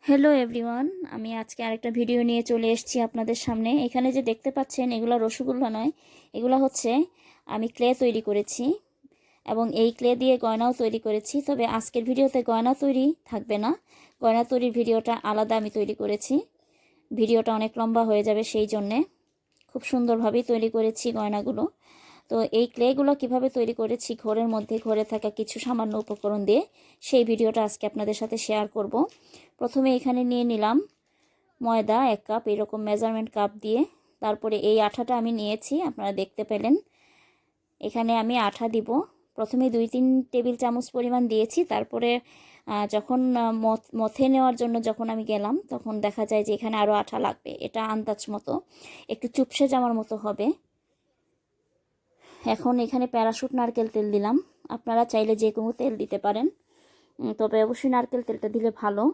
Hello everyone, আমি আজকে আরেকটা ভিডিও নিয়ে চলে এসেছি আপনাদের সামনে। এখানে যে দেখতে পাচ্ছেন এগুলো রসগোল্লা নয়, এগুলো হচ্ছে আমি ক্লে তৈরি করেছি এবং এই ক্লে দিয়ে গয়নাও তৈরি করেছি। তবে আজকের ভিডিওতে গয়না তৈরি থাকবে না, গয়না তৈরির ভিডিওটা আলাদা আমি তৈরি করেছি। ভিডিওটা অনেক লম্বা হয়ে যাবে, সেই জন্যে খুব সুন্দরভাবেই তৈরি করেছি গয়নাগুলো। তো এই ক্লেগুলো কিভাবে তৈরি করেছি ঘরের মধ্যে ঘরে থাকা কিছু সামান্য উপকরণ দিয়ে, সেই ভিডিওটা আজকে আপনাদের সাথে শেয়ার করব। প্রথমে এখানে নিয়ে নিলাম ময়দা 1 কাপ, এরকম মেজারমেন্ট কাপ দিয়ে। তারপরে এই আঠাটা আমি নিয়েছি, আপনারা দেখতে পেলেন। এখানে আমি আঠা দিব, প্রথমে 2-3 টেবিল চামচ পরিমাণ দিয়েছি। তারপরে যখন মথে নেওয়ার জন্য যখন আমি গেলাম, তখন দেখা যায় যে এখানে আরও আঠা লাগবে। এটা আন্দাজ মতো, একটু চুপসে যাওয়ার মতো হবে। এখন এখানে প্যারাশুট নারকেল তেল দিলাম, আপনারা চাইলে যে কোনো তেল দিতে পারেন, তবে অবশ্যই নারকেল তেলটা দিলে ভালো।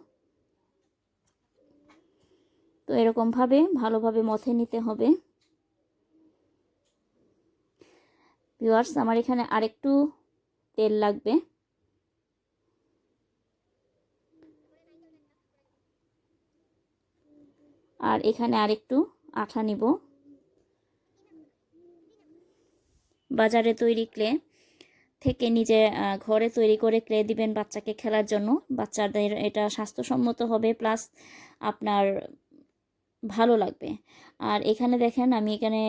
তো এরকমভাবে ভালোভাবে মথে নিতে হবে। ভিউয়ার্স, আমার এখানে আরেকটু তেল লাগবে। আর এখানে আরেকটু আঠা নিব। বাজারে তৈরি ক্লে থেকে নিজে ঘরে তৈরি করে ক্লে দিবেন বাচ্চাকে খেলার জন্য। বাচ্চাদের এটা স্বাস্থ্যসম্মত হবে, প্লাস আপনার ভালো লাগবে। আর এখানে দেখেন আমি এখানে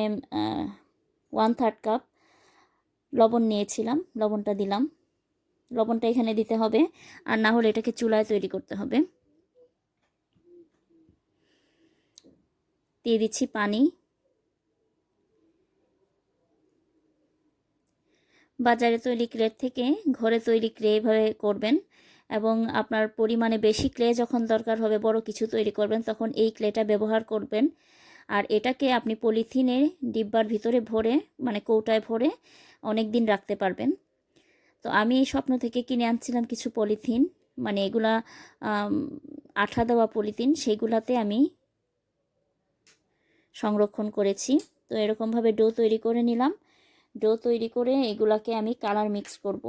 1/3 কাপ লবণ নিয়েছিলাম, লবণটা দিলাম। লবণটা এখানে দিতে হবে, আর না হলে এটাকে চুলায় তৈরি করতে হবে। দিয়ে দিচ্ছি পানি। বাজারে তৈরি ক্লের থেকে ঘরে তৈরি ক্লে এভাবে করবেন, এবং আপনার পরিমাণে বেশি ক্লে যখন দরকার হবে, বড় কিছু তৈরি করবেন, তখন এই ক্লেটা ব্যবহার করবেন। আর এটাকে আপনি পলিথিনে ডিব্বার ভিতরে ভরে, মানে কৌটায় ভরে অনেক দিন রাখতে পারবেন। তো আমি এই স্বপ্ন থেকে কিনে আনছিলাম কিছু পলিথিন, মানে এগুলা আঠা দেওয়া পলিথিন, সেইগুলাতে আমি সংরক্ষণ করেছি। তো এরকমভাবে ডো তৈরি করে নিলাম। ডো তৈরি করে এগুলাকে আমি কালার মিক্স করব,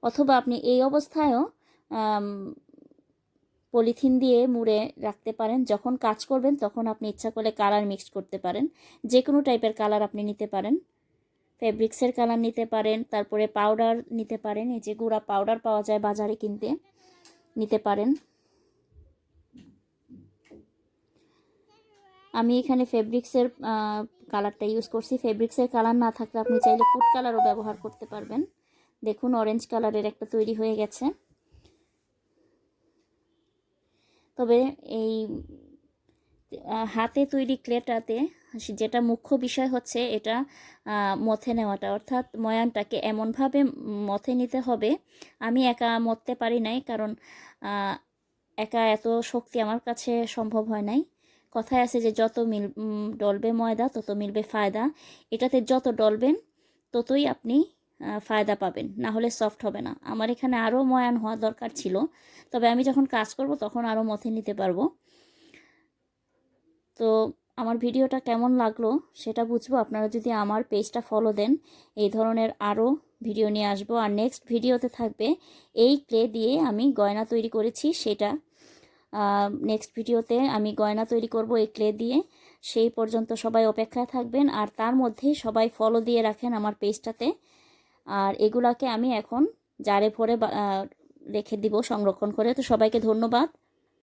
অথবা আপনি এই অবস্থায়ও পলিথিন দিয়ে মুড়ে রাখতে পারেন। যখন কাজ করবেন তখন আপনি ইচ্ছা করলে কালার মিক্স করতে পারেন, যে কোনো টাইপের কালার আপনি নিতে পারেন। ফেব্রিক্সের কালার নিতে পারেন, তারপরে পাউডার নিতে পারেন, এই যে গুঁড়া পাউডার পাওয়া যায় বাজারে কিনতে, নিতে পারেন। আমি এখানে ফেব্রিক্সের কালারটা ইউজ করছি। ফেব্রিক্সের কালার না থাকলে আপনি চাইলে ফুড কালারও ব্যবহার করতে পারবেন। দেখুন অরেঞ্জ কালারের একটা তৈরি হয়ে গেছে। তবে এই হাতে তৈরি ক্লেটাতে যেটা মুখ্য বিষয় হচ্ছে এটা মথে নেওয়াটা, অর্থাৎ ময়ানটাকে এমনভাবে মথে নিতে হবে। আমি একা মথতে পারি নাই, কারণ একা এত শক্তি আমার কাছে সম্ভব হয় নাই। কথায় আছে যে যত ডলবে ময়দা তত মিলবে ফায়দা। এটাতে যত ডলবেন ততই আপনি ফায়দা পাবেন, না হলে সফট হবে না। আমার এখানে আরও ময়ান হওয়া দরকার ছিল, তবে আমি যখন কাজ করব তখন আরও মথে নিতে পারবো। তো আমার ভিডিওটা কেমন লাগলো সেটা বুঝবো আপনারা যদি আমার পেজটা ফলো দেন। এই ধরনের আরও ভিডিও নিয়ে আসবো। আর নেক্সট ভিডিওতে থাকবে এই ক্লে দিয়ে আমি গয়না তৈরি করেছি, সেটা নেক্সট ভিডিওতে আমি গয়না তৈরি করব এই ক্লে দিয়ে। সেই পর্যন্ত সবাই অপেক্ষায় থাকবেন, আর তার মধ্যেই সবাই ফলো দিয়ে রাখেন আমার পেজটাতে। আর এগুলাকে আমি এখন জারে ভরে রেখে দিব সংরক্ষণ করে। তো সবাইকে ধন্যবাদ।